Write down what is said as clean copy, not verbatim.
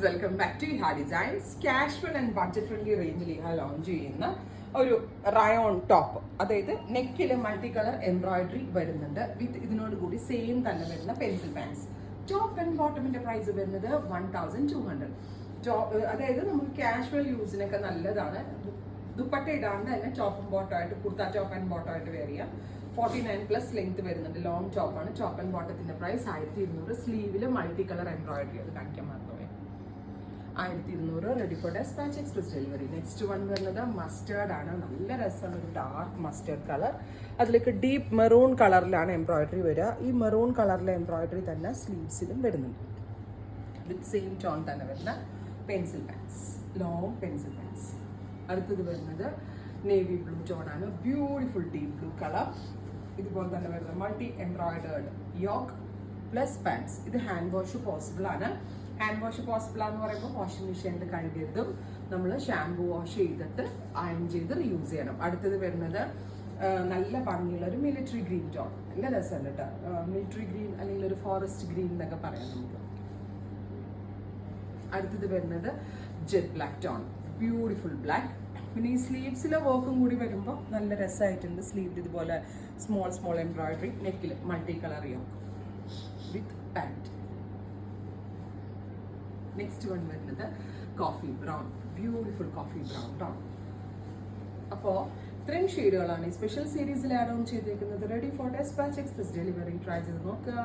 Welcome back to Iha designs. Casual and budget friendly റേഞ്ചിൽ Iha launch ചെയ്യുന്ന ഒരു റയോൺ ടോപ്പ്, അതായത് നെക്കിൽ മൾട്ടി കളർ എംബ്രോയിഡറി വരുന്നുണ്ട്. വിത്ത് ഇതിനോട് കൂടി സെയിം തന്നെ വരുന്ന പെൻസിൽ പാൻസ്. ടോപ്പ് ആൻഡ് ബോട്ടമിന്റെ പ്രൈസ് വരുന്നത് 1200. അതായത് നമുക്ക് കാഷ്വൽ യൂസിനൊക്കെ നല്ലതാണ്. ദുപ്പട്ട ഇടാണ്ട് തന്നെ ടോപ്പും ബോട്ടമായിട്ട്, കുർത്ത ടോപ്പ് ആൻഡ് ബോട്ടമായിട്ട് വെയർ ചെയ്യാം. 49+ ലെങ്ത് വരുന്നുണ്ട്. ലോങ് ടോപ്പാണ്. ടോപ്പ് ആൻഡ് ബോട്ടത്തിന്റെ പ്രൈസ് 1200. സ്ലീവില് മൾട്ടി കളർ എംബ്രോയിഡറി, അത് കാണിക്കാൻ മാത്രമേ 1200. Ready for dispatch, express delivery. Next one വരുന്നത് മസ്റ്റേർഡ് ആണ്. നല്ല രസമാണ്, ഒരു ഡാർക്ക് മസ്റ്റേർഡ് കളർ. അതിലേക്ക് ഡീപ്പ് മെറൂൺ കളറിലാണ് എംബ്രോയിഡറി വരിക. ഈ മെറൂൺ കളറിലെ എംബ്രോയിഡറി തന്നെ സ്ലീവ്സിലും വരുന്നുണ്ട്. വിത്ത് സെയിം ടോൺ തന്നെ വരുന്ന pencil pants, long pencil pants. അടുത്തത് വരുന്നത് നേവി ബ്ലൂ ടോൺ ആണ്. Beautiful deep blue colour. ഇതുപോലെ തന്നെ വരുന്നത് multi embroidered yoke plus pants. ഇത് ഹാൻഡ് വാഷ് പോസിബിൾ ആണ്. ഹാൻഡ് വാഷ് പോസിബിൾ ആണെന്ന് പറയുമ്പോൾ വാഷിംഗ് മെഷീനിൽ കഴുകിയതും നമ്മൾ ഷാംപൂ വാഷ് ചെയ്തിട്ട് അയൺ ചെയ്ത് റീയൂസ് ചെയ്യണം. അടുത്തത് വരുന്നത് നല്ല ഭംഗിയുള്ള ഒരു മിലിറ്ററി ഗ്രീൻ ടോൺ. നല്ല രസമല്ല കേട്ടോ, മിലിറ്ററി ഗ്രീൻ അല്ലെങ്കിൽ ഒരു ഫോറസ്റ്റ് ഗ്രീൻ എന്നൊക്കെ പറയാം നമുക്ക്. അടുത്തത് വരുന്നത് jet black tone, beautiful black. പിന്നെ ഈ സ്ലീവ്സിലെ വർക്കും കൂടി വരുമ്പോൾ നല്ല രസമായിട്ടുണ്ട്. സ്ലീവ് ഇതുപോലെ സ്മോൾ എംബ്രോയിഡറി, നെക്കിൽ multi colour yoke with pant. Next one വരുന്നത് coffee brown, beautiful coffee brown tone. അപ്പോൾ ഇത്രയും ഷെയ്ഡുകളാണ് ഈ സ്പെഷ്യൽ സീരീസിൽ ആഡ് ഓൺ ചെയ്തേക്കുന്നത്. Ready for dispatch, express delivery. Try ചെയ്ത് നോക്കുക.